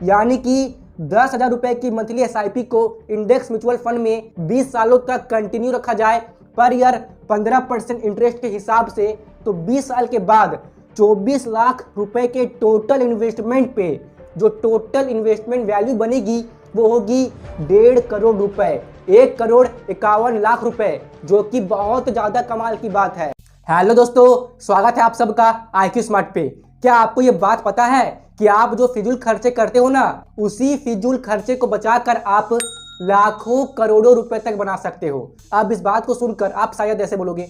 यानी कि 10,000 रुपए की मंथली SIP को इंडेक्स म्यूचुअल फंड में 20 सालों तक कंटिन्यू रखा जाए पर ईयर 15% इंटरेस्ट के हिसाब से, तो 20 साल के बाद 24 लाख रुपए के टोटल इन्वेस्टमेंट पे जो टोटल इन्वेस्टमेंट वैल्यू बनेगी वो होगी 1.5 करोड़ रुपए, 1,51,लाख रुपए, जो कि बहुत ज्यादा कमाल की बात है। हेलो दोस्तों, स्वागत है आप सबका IQ स्मार्ट पे। क्या आपको ये बात पता है कि आप जो फिजूल खर्चे करते हो ना, उसी फिजूल खर्चे को बचाकर आप लाखों करोड़ों रुपए तक बना सकते हो। अब इस बात को सुनकर आप शायद ऐसे बोलोगे,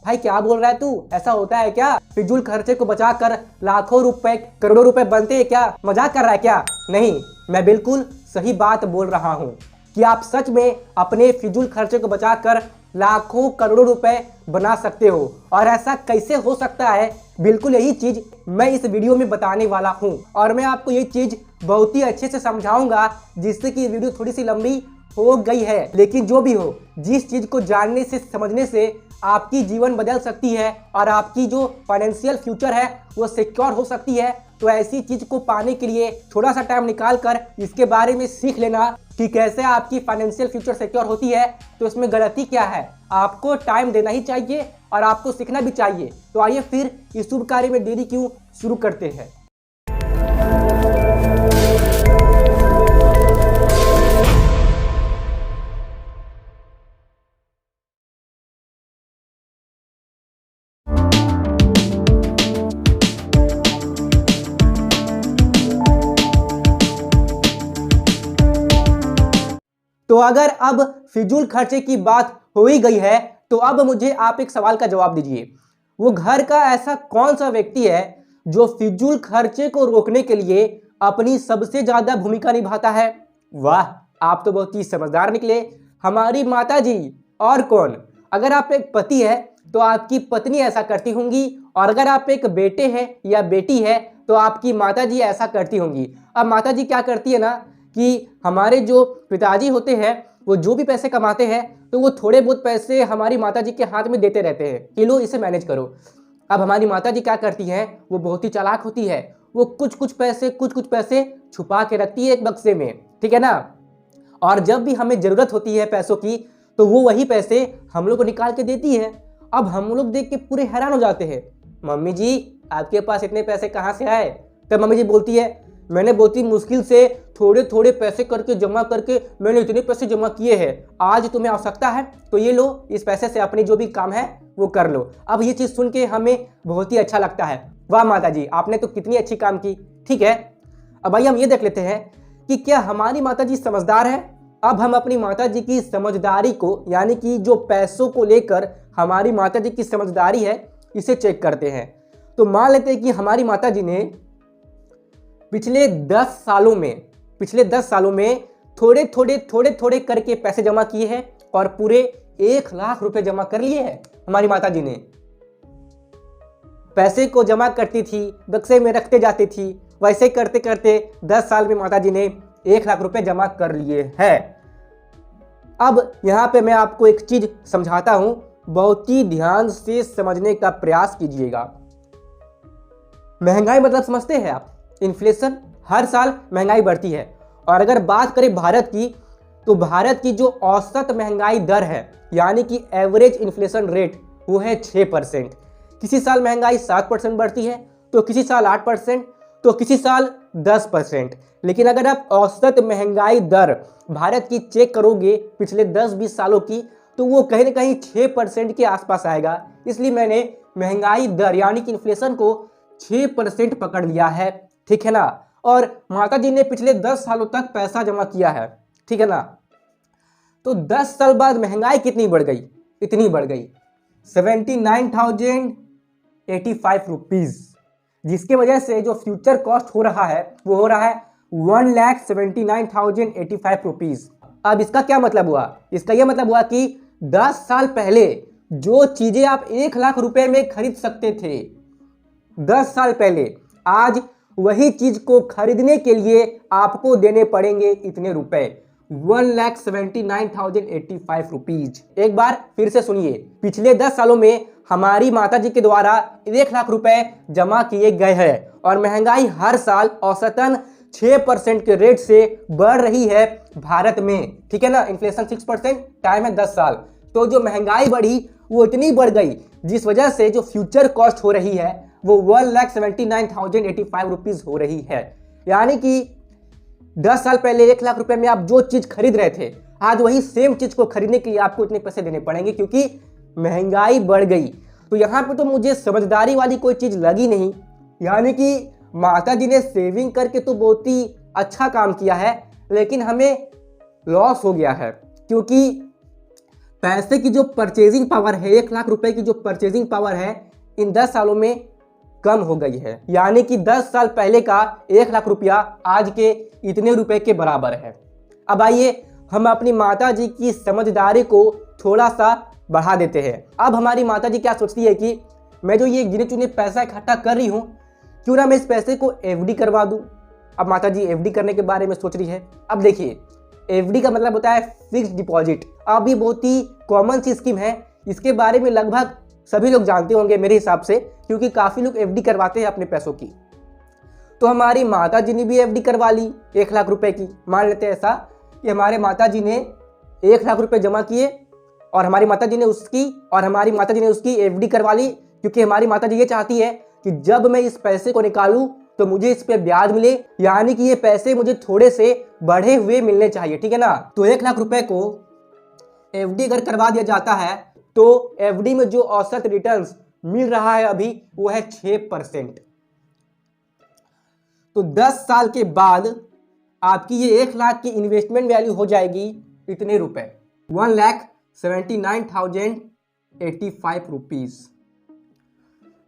भाई क्या बोल रहा है तू, ऐसा होता है क्या? फिजूल खर्चे को बचाकर लाखों रुपए करोड़ों रुपए बनते हैं क्या? मजाक कर रहा है क्या? नहीं, मैं बिल्कुल सही बात बोल रहा हूँ कि आप सच में अपने फिजूल खर्चे को बचाकर लाखों करोड़ों रुपए बना सकते हो। और ऐसा कैसे हो सकता है, बिल्कुल यही चीज मैं इस वीडियो में बताने वाला हूँ। और मैं आपको ये चीज बहुत ही अच्छे से समझाऊंगा, जिससे कि वीडियो थोड़ी सी लंबी हो गई है, लेकिन जो भी हो, जिस चीज को जानने से समझने से आपकी जीवन बदल सकती है और आपकी जो फाइनेंशियल फ्यूचर है वो सिक्योर हो सकती है। तो ऐसी चीज को पाने के लिए थोड़ा सा टाइम निकाल कर इसके बारे में सीख लेना कि कैसे आपकी फाइनेंशियल फ्यूचर सिक्योर होती है। तो इसमें गलती क्या है? आपको टाइम देना ही चाहिए और आपको सीखना भी चाहिए। तो आइए फिर इस शुभ कार्य में देरी क्यों, शुरू करते हैं। तो अगर अब फिजूल खर्चे की बात हो ही गई है, तो अब मुझे आप एक सवाल का जवाब दीजिए। वो घर का ऐसा कौन सा व्यक्ति है जो फिजूल खर्चे को रोकने के लिए अपनी सबसे ज्यादा भूमिका निभाता है? वाह, आप तो बहुत ही समझदार निकले, हमारी माता जी। और कौन? अगर आप एक पति है तो आपकी पत्नी ऐसा करती होंगी, और अगर आप एक बेटे हैं या बेटी है तो आपकी माता जी ऐसा करती होंगी। अब माता जी क्या करती है ना कि हमारे जो पिताजी होते हैं वो जो भी पैसे कमाते हैं तो वो थोड़े बहुत पैसे हमारी माताजी के हाथ में देते रहते हैं कि लो इसे मैनेज करो। अब हमारी माताजी क्या करती हैं, वो बहुत ही चालाक होती है। वो कुछ कुछ पैसे छुपा के रखती है एक बक्से में, ठीक है ना। और जब भी हमें जरूरत होती है पैसों की तो वो वही पैसे हम लोग को निकाल के देती है। अब हम लोग देख के पूरे हैरान हो जाते हैं, मम्मी जी आपके पास इतने पैसे कहाँ से आए? तब मम्मी जी बोलती है, मैंने बहुत ही मुश्किल से थोड़े थोड़े पैसे करके जमा करके मैंने इतने पैसे जमा किए हैं। आज तुम्हें आवश्यकता है तो ये लो, इस पैसे से अपनी जो भी काम है वो कर लो। अब ये चीज़ सुन के हमें बहुत ही अच्छा लगता है, वाह माता जी आपने तो कितनी अच्छी काम की। ठीक है, अब आइए हम ये देख लेते हैं कि क्या हमारी माता जी समझदार है। अब हम अपनी माता जी की समझदारी को, यानी कि जो पैसों को लेकर हमारी माता जी की समझदारी है, इसे चेक करते हैं। तो मान लेते हैं कि हमारी माता जी ने पिछले 10 सालों में थोड़े थोड़े करके पैसे जमा किए हैं और पूरे 1 लाख रुपए जमा कर लिए हैं। हमारी माता जी ने पैसे को जमा करती थी, बक्से में रखते जाती थी, वैसे करते करते 10 साल में माता जी ने 1 लाख रुपए जमा कर लिए हैं। अब यहाँ पे मैं आपको एक चीज समझाता हूं, बहुत ही ध्यान से समझने का प्रयास कीजिएगा। महंगाई मतलब समझते हैं आप? इन्फ्लेशन, हर साल महंगाई बढ़ती है। और अगर बात करें भारत की, तो भारत की जो औसत महंगाई दर है, यानी कि एवरेज इन्फ्लेशन रेट, वो है 6%। किसी साल महंगाई 7% बढ़ती है, तो किसी साल 8%, तो किसी साल 10%। लेकिन अगर आप औसत महंगाई दर भारत की चेक करोगे पिछले 10-20 सालों की, तो वो कहीं ना कहीं 6% के आसपास आएगा। इसलिए मैंने महंगाई दर यानी कि इन्फ्लेशन को 6% पकड़ लिया है, ठीक है ना। और माता जी ने पिछले 10 सालों तक पैसा जमा किया है, ठीक है ना। तो 10 साल बाद महंगाई कितनी बढ़ गई? इतनी बढ़ गई 79,085 रुपीज, जिसके वजह से जो फ्यूचर कॉस्ट हो रहा है वो हो रहा है 1,79,085 रुपीज। अब इसका क्या मतलब हुआ? इसका यह मतलब हुआ कि 10 साल पहले जो चीजें आप 1 लाख रुपए में खरीद सकते थे, 10 साल पहले, आज वही चीज को खरीदने के लिए आपको देने पड़ेंगे इतने रुपए, 1,79,085 रुपीज। एक बार फिर से सुनिए, पिछले 10 सालों में हमारी माता जी के द्वारा 1 लाख रुपए जमा किए गए हैं और महंगाई हर साल औसतन 6% के रेट से बढ़ रही है भारत में, ठीक है ना। इन्फ्लेशन 6%, टाइम है 10 साल। तो जो महंगाई बढ़ी वो इतनी बढ़ गई जिस वजह से जो फ्यूचर कॉस्ट हो रही है वो 1,79,085 रुपीज हो रही है। यानी कि 10 साल पहले 1 लाख रुपए में आप जो चीज खरीद रहे थे, आज वही सेम चीज को खरीदने के लिए आपको इतने पैसे देने पड़ेंगे क्योंकि महंगाई बढ़ गई। तो यहाँ पे तो मुझे समझदारी वाली कोई चीज लगी नहीं। यानी कि माता जी ने सेविंग करके तो बहुत ही अच्छा काम किया है, लेकिन हमें लॉस हो गया है क्योंकि पैसे की जो परचेजिंग पावर है, 1 लाख रुपए की जो परचेजिंग पावर है इन 10 सालों में कम हो गई है। यानी कि 10 साल पहले का 1 लाख रुपया आज के इतने रुपए के बराबर है। अब आइए हम अपनी माता जी की समझदारी को थोड़ा सा बढ़ा देते हैं। अब हमारी माता जी क्या सोचती है कि मैं जो ये गिने चुने पैसा इकट्ठा कर रही हूँ, क्यों ना मैं इस पैसे को एफडी करवा दूँ। अब माता जी एफडी करने के बारे में सोच रही है। अब देखिए, एफडी का मतलब होता है फिक्स्ड डिपॉजिट। अब ये बहुत ही कॉमन सी स्कीम है, इसके बारे में लगभग सभी लोग जानते होंगे मेरे हिसाब से, क्योंकि काफ़ी लोग एफडी करवाते हैं अपने पैसों की। तो हमारी माता जी ने भी एफडी करवा ली 1 लाख रुपए की। मान लेते हैं ऐसा कि हमारे माता जी ने 1 लाख रुपए जमा किए और हमारी माता जी ने उसकी एफडी करवा ली, क्योंकि हमारी माता जी ये चाहती है कि जब मैं इस पैसे को निकालूं तो मुझे इस पे ब्याज मिले, यानी कि ये पैसे मुझे थोड़े से बढ़े हुए मिलने चाहिए, ठीक है ना। तो 1 लाख रुपए को एफडी अगर करवा दिया जाता है तो एफडी में जो औसत रिटर्न्स मिल रहा है अभी वो है 6%। तो 10 साल के बाद आपकी ये 1 लाख की इन्वेस्टमेंट वैल्यू हो जाएगी इतने रुपए, 1,79,085 रुपीज।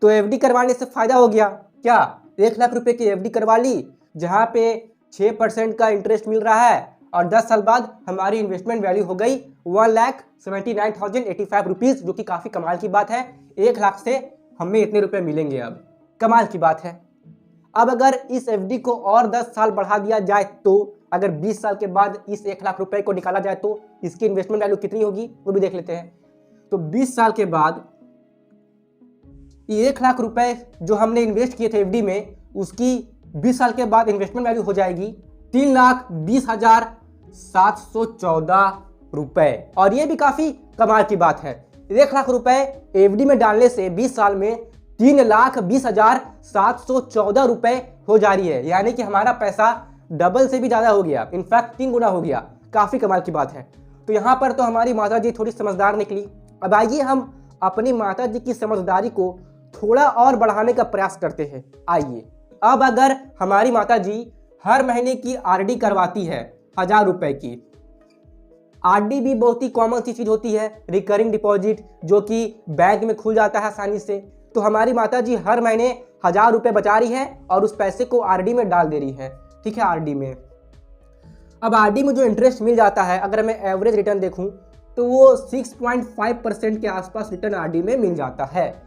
तो एफडी करवाने से फायदा हो गया क्या? 1 लाख रुपए की एफडी करवा ली जहां पे 6% का इंटरेस्ट मिल रहा है और 10 साल बाद हमारी इन्वेस्टमेंट वैल्यू हो गई 1,79,085 रुपीज, जो कि काफी कमाल की बात है। 1 लाख से हमें इतने रुपए मिलेंगे, अब कमाल की बात है। अब अगर इस एफडी को और 10 साल बढ़ा दिया जाए तो अगर 20 साल के बाद इस 1 लाख रुपए को निकाला जाए तो इसकी इन्वेस्टमेंट वैल्यू कितनी होगी वो भी देख लेते हैं। तो 20 साल के बाद ये 1 लाख रुपए जो हमने इन्वेस्ट किए थे एफडी में, उसकी 20 साल के बाद इन्वेस्टमेंट वैल्यू हो जाएगी 3,20,714 रुपए। और ये भी काफी कमाल की बात है। 1 लाख रुपए एफडी में डालने से 20 साल में 3,20,714 रुपए हो जा रही है, यानी कि हमारा पैसा डबल से भी ज्यादा हो गया, इनफैक्ट 3 गुना हो गया। काफी कमाल की बात है। तो यहाँ पर तो हमारी माता जी थोड़ी समझदार निकली। अब आइए हम अपनी माता जी की समझदारी को थोड़ा और बढ़ाने का प्रयास करते हैं। आइए, अब अगर हमारी माता जी हर महीने की आरडी करवाती है 1000 रुपए की, आरडी भी बहुत ही कॉमन सी चीज होती है, रिकरिंग डिपॉजिट, जो कि बैंक में खुल जाता है आसानी से। तो हमारी माता जी हर महीने 1000 रुपए बचा रही है और उस पैसे को आरडी में डाल दे रही है, ठीक है। आरडी में अब आरडी में जो इंटरेस्ट मिल जाता है, अगर मैं एवरेज रिटर्न देखूं तो वो 6.5% के आसपास रिटर्न आरडी में मिल जाता है।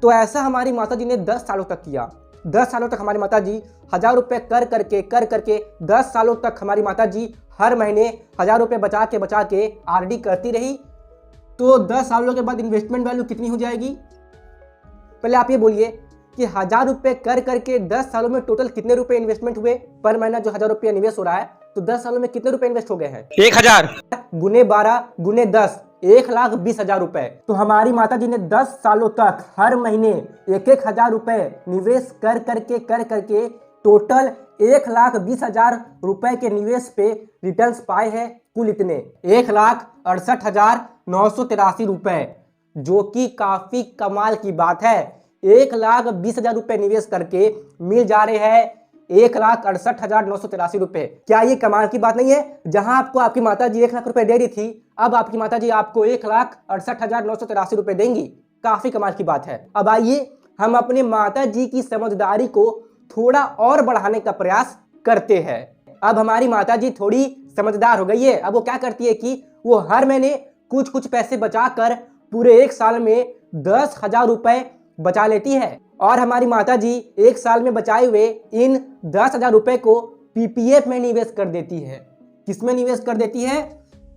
तो ऐसा हमारी माता जी ने 10 सालों तक किया। 10 सालों तक हमारी माता जी 1000 रुपये कर करके 10 सालों तक हमारी माता जी हर महीने 1000 रुपये बचा के आरडी करती रही। तो 10 सालों के बाद इन्वेस्टमेंट वैल्यू कितनी हो जाएगी? पहले आप ये बोलिए कि 1000 रुपये कर करके 10 सालों में टोटल कितने रुपए इन्वेस्टमेंट हुए? पर महीना जो 1000 रुपया निवेश हो रहा है, तो 10 सालों में कितने रुपए इन्वेस्ट हो गए हैं? 1000 गुने 12 गुने 10, 1,20,000 रुपए। तो हमारी माता जी ने 10 सालों तक हर महीने 1,000 रुपए निवेश कर करके टोटल 1,20,000 रुपए के निवेश पे रिटर्न्स पाए हैं कुल इतने 1,68,983 रुपए, जो कि काफी कमाल की बात है। 1,20,000 रुपए निवेश करके मिल जा रहे हैं 1,68,983 रुपए। क्या ये कमाल की बात नहीं है? जहां आपको आपकी माता जी 1 लाख रुपए दे रही थी, अब आपकी माता जी आपको 1,68,983 रुपए देंगी। काफी कमाल की बात है। अब आइए हम अपने माता जी की समझदारी को थोड़ा और बढ़ाने का प्रयास करते हैं। अब हमारी माता जी थोड़ी समझदार हो गई है। अब वो क्या करती है कि वो हर महीने कुछ पैसे बचाकर पूरे 1 साल में 10,000 रुपए बचा लेती है। और हमारी माता जी 1 साल में बचाए हुए इन 10,000 रुपए को पीपीएफ में निवेश कर देती है। किसमें निवेश कर देती है?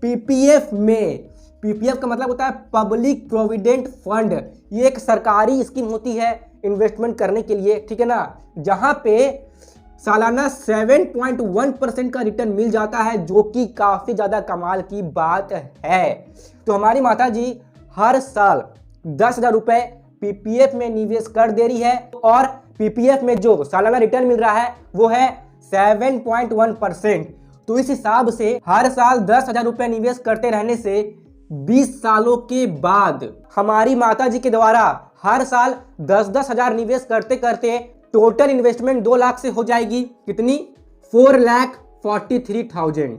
पीपीएफ में। पीपीएफ का मतलब होता है पब्लिक प्रोविडेंट फंड। ये एक सरकारी स्कीम होती है इन्वेस्टमेंट करने के लिए, ठीक है ना, जहां पे सालाना 7.1% का रिटर्न मिल जाता है, जो कि काफी ज्यादा कमाल की बात है। तो हमारी माता जी हर साल 10,000 रुपए पीपीएफ में निवेश कर दे रही है और पीपीएफ में जो सालाना रिटर्न मिल रहा है वो है 7.1%। तो इस हिसाब से हर साल 10,000 रुपए निवेश करते रहने से 20 सालों के बाद हमारी माता जी के द्वारा हर साल 10-10 हजार निवेश करते करते टोटल इन्वेस्टमेंट 2 लाख से हो जाएगी। कितनी? 4,43,000,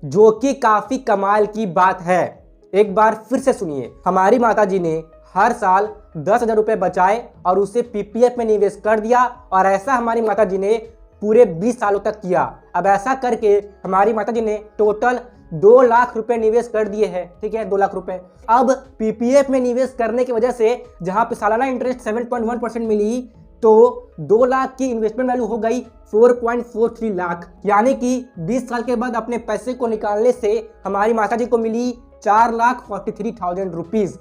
जो कि काफी कमाल की बात है। एक बार फिर से सुनिए, हमारी माता जी ने हर साल 10,000 रुपए बचाए और उसे पीपीएफ में निवेश कर दिया और ऐसा हमारी माता जी ने पूरे 20 सालों तक किया। अब ऐसा करके हमारी माता जी ने टोटल 2 लाख रुपए निवेश कर दिए हैं। ठीक है, 2 लाख रुपए। अब पीपीएफ में निवेश करने की वजह से जहां पे सालाना इंटरेस्ट 7.1% मिली, तो 2 लाख की इन्वेस्टमेंट वैल्यू हो गई 4.43 लाख। यानी कि 20 साल के बाद अपने पैसे को निकालने से हमारी माता जी को मिली 4,43,000 रुपीज,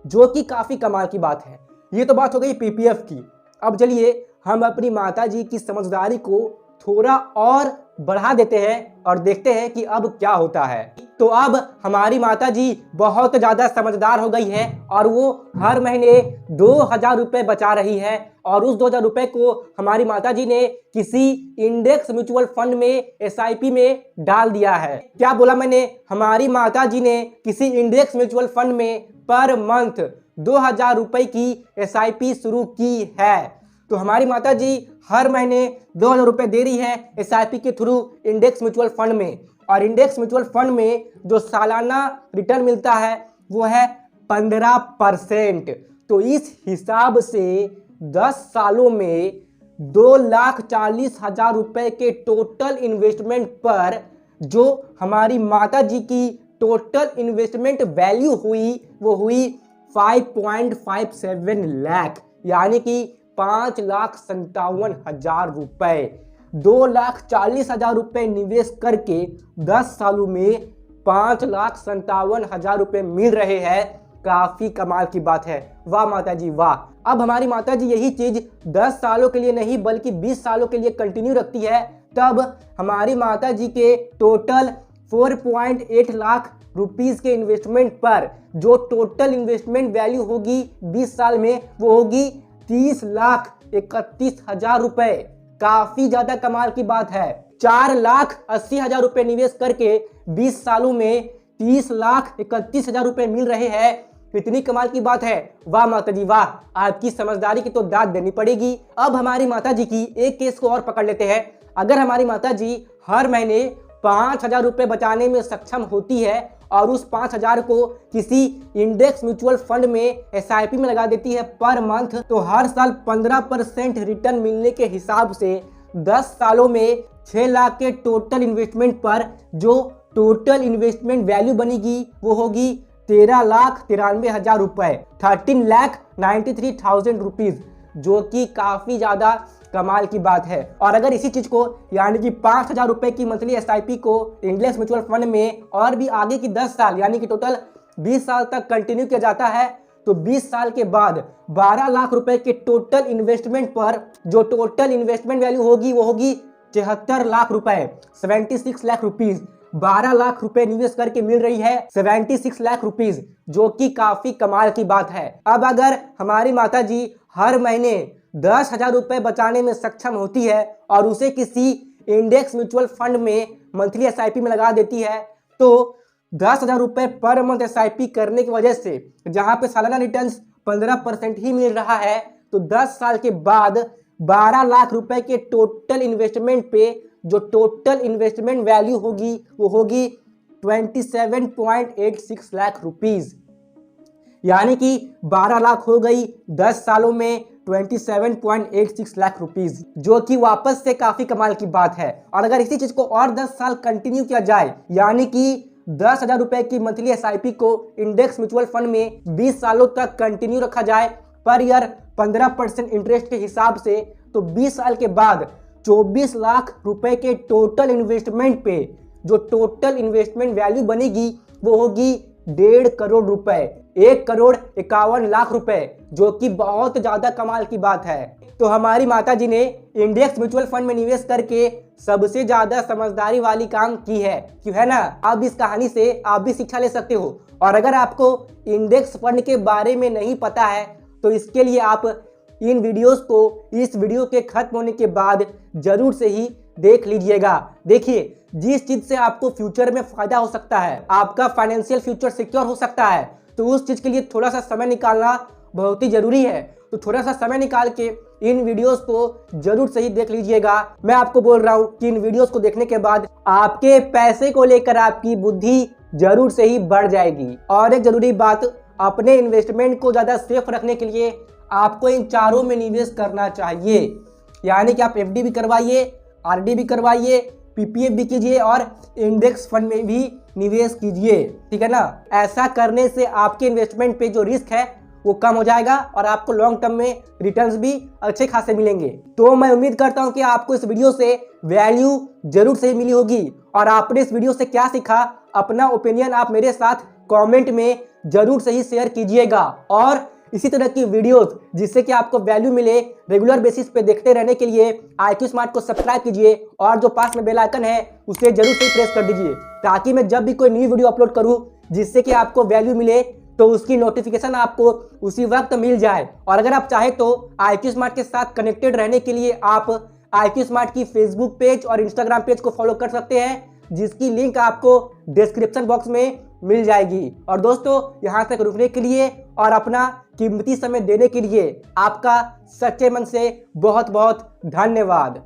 जो कि काफी कमाल की बात है। ये तो बात हो गई पीपीएफ की। अब चलिए हम अपनी माता जी की समझदारी को थोड़ा और बढ़ा देते हैं और देखते हैं कि अब क्या होता है। तो अब हमारी माता जी बहुत ज्यादा समझदार हो गई है और वो हर महीने 2,000 रुपए बचा रही है और उस 2,000 रुपए को हमारी माता जी ने किसी इंडेक्स म्यूचुअल फंड में एसआईपी में डाल दिया है। क्या बोला मैंने? हमारी माता जी ने किसी इंडेक्स म्यूचुअल फंड में पर मंथ 2,000 रुपए की एसआईपी शुरू की है। तो हमारी माता जी हर महीने 2,000 रुपए दे रही है एसआईपी के थ्रू इंडेक्स म्यूचुअल फंड में, और इंडेक्स म्यूचुअल फंड में जो सालाना रिटर्न मिलता है वो है 15%। तो इस हिसाब से 10 सालों में 2,40,000 रुपए के टोटल इन्वेस्टमेंट पर जो हमारी माता जी की टोटल इन्वेस्टमेंट वैल्यू हुई वो हुई 5.57 लाख, यानी कि 5,57,000 रुपए। 2,40,000 रुपए निवेश करके 10 सालों में 5,57,000 रुपए मिल रहे हैं। काफी कमाल की बात है। वाह माता जी वाह। अब हमारी माता जी यही चीज 10 सालों के लिए नहीं बल्कि 20 सालों के लिए कंटिन्यू रखती है, तब हमारी माता जी के टोटल 4.8 लाख रुपीस के इन्वेस्टमेंट पर जो टोटल इन्वेस्टमेंट वैल्यू होगी 20 साल में वो होगी 30,31,000 रुपए। काफी ज्यादा कमाल की बात है। 4,80,000 रुपए निवेश करके 20 सालों में 30,31,000 रुपए मिल रहे हैं। कितनी कमाल की बात है। वाह माता जी वाह। आपकी समझदारी की तो दाद देनी पड़ेगी। अब हमारी माता जी की एक केस को और पकड़ लेते हैं। अगर हमारी माता जी हर महीने 5,000 रुपए बचाने में सक्षम होती है और उस 5,000 को किसी इंडेक्स म्यूचुअल फंड में एसआईपी में लगा देती है पर मंथ, तो हर साल 15% रिटर्न मिलने के हिसाब से 10 सालों में 6 लाख के टोटल इन्वेस्टमेंट पर जो टोटल इन्वेस्टमेंट वैल्यू बनेगी वो होगी 13,93,000 रुपए, 13,93,000 रुपीज, जो कि काफी ज्यादा कमाल की बात है। और अगर इसी चीज को यानी कि 5,000 रुपए की मंथली एसआईपी को इंडेक्स म्यूचुअल फंड में और भी आगे की 10 साल यानी कि टोटल 20 साल तक कंटिन्यू किया जाता है, तो 20 साल के बाद 12 लाख रुपए के टोटल इन्वेस्टमेंट पर जो टोटल इन्वेस्टमेंट वैल्यू होगी वो होगी 73 लाख रुपए, 76 लाख रुपीज। 12 लाख रुपए निवेश करके मिल रही है 76 लाख रुपीज, जो कि काफी कमाल की बात है। अब अगर हमारी माता जी हर महीने 10,000 रुपए बचाने में सक्षम होती है और उसे किसी इंडेक्स म्यूचुअल फंड में मंथली एसआईपी में लगा देती है, तो 10,000 रुपए पर मंथ एसआईपी करने की वजह से जहां पे सालाना रिटर्न 15% ही मिल रहा है, तो 10 साल के बाद 12 लाख रुपए के टोटल इन्वेस्टमेंट पे जो टोटल इन्वेस्टमेंट वैल्यू होगी वो होगी 27.86 लाख रुपीज, यानी कि 12 लाख हो गई 10 सालों में 27.86 लाख रुपीज, जो कि वापस से काफी कमाल की बात है। और अगर इसी चीज को और 10 साल कंटिन्यू किया जाए, यानी कि 10,000 रुपए की मंथली एसआईपी को इंडेक्स म्यूचुअल फंड में 20 सालों तक कंटिन्यू रखा जाए पर ईयर 15% इंटरेस्ट के हिसाब से, तो 20 साल के बाद 24 लाख रुपए के टोटल इन्वेस्टमेंट पे जो टोटल इन्वेस्टमेंट वैल्यू बनेगी वो होगी 1.5 करोड़ रुपए, 1,51,00,000 रुपए, जो कि बहुत ज्यादा कमाल की बात है। तो हमारी माता जी ने इंडेक्स म्यूचुअल फंड में निवेश करके सबसे ज्यादा समझदारी वाली काम की है, क्यों है ना। अब इस कहानी से आप भी शिक्षा ले सकते हो। और अगर आपको इंडेक्स फंड के बारे में नहीं पता है तो इसके लिए आप इन वीडियोस को इस वीडियो के खत्म होने के बाद जरूर से ही देख लीजिएगा। देखिए, जिस चीज से आपको फ्यूचर में फायदा हो सकता है, आपका फाइनेंशियल फ्यूचर सिक्योर हो सकता है, तो उस चीज के लिए थोड़ा सा समय निकालना बहुत ही जरूरी है। तो थोड़ा सा समय निकाल के इन वीडियोस को जरूर से ही देख लीजिएगा। मैं आपको बोल रहा हूँ कि इन वीडियोस को देखने के बाद आपके पैसे को लेकर आपकी बुद्धि जरूर से ही बढ़ जाएगी। और एक जरूरी बात, अपने इन्वेस्टमेंट को ज्यादा सेफ रखने के लिए आपको इन चारों में निवेश करना चाहिए। यानी कि आप एफडी भी करवाइए, आरडी भी करवाइए, पीपीएफ भी कीजिए और इंडेक्स फंड में भी निवेश कीजिए, ठीक है ना। ऐसा करने से आपके इन्वेस्टमेंट पे जो रिस्क है वो कम हो जाएगा और आपको लॉन्ग टर्म में रिटर्न्स भी अच्छे खासे मिलेंगे। तो मैं उम्मीद करता हूं कि आपको इस वीडियो से वैल्यू जरूर से मिली होगी। और आपने इस वीडियो से क्या सीखा, अपना ओपिनियन आप मेरे साथ कमेंट में जरूर से ही शेयर कीजिएगा। और इसी तरह की वीडियोस जिससे कि आपको वैल्यू मिले, रेगुलर बेसिस पे देखते रहने के लिए IQ स्मार्ट को सब्सक्राइब कीजिए और जो पास में बेल आइकन है उसे जरूर से प्रेस कर दीजिए, ताकि मैं जब भी कोई नई वीडियो अपलोड करूं जिससे कि आपको वैल्यू मिले तो उसकी नोटिफिकेशन आपको उसी वक्त मिल जाए। और अगर आप चाहे तो IQ स्मार्ट के साथ कनेक्टेड रहने के लिए आप IQ स्मार्ट की फेसबुक पेज और इंस्टाग्राम पेज को फॉलो कर सकते हैं, जिसकी लिंक आपको डिस्क्रिप्शन बॉक्स में मिल जाएगी। और दोस्तों, यहाँ तक रुकने के लिए और अपना कीमती समय देने के लिए आपका सच्चे मन से बहुत बहुत धन्यवाद।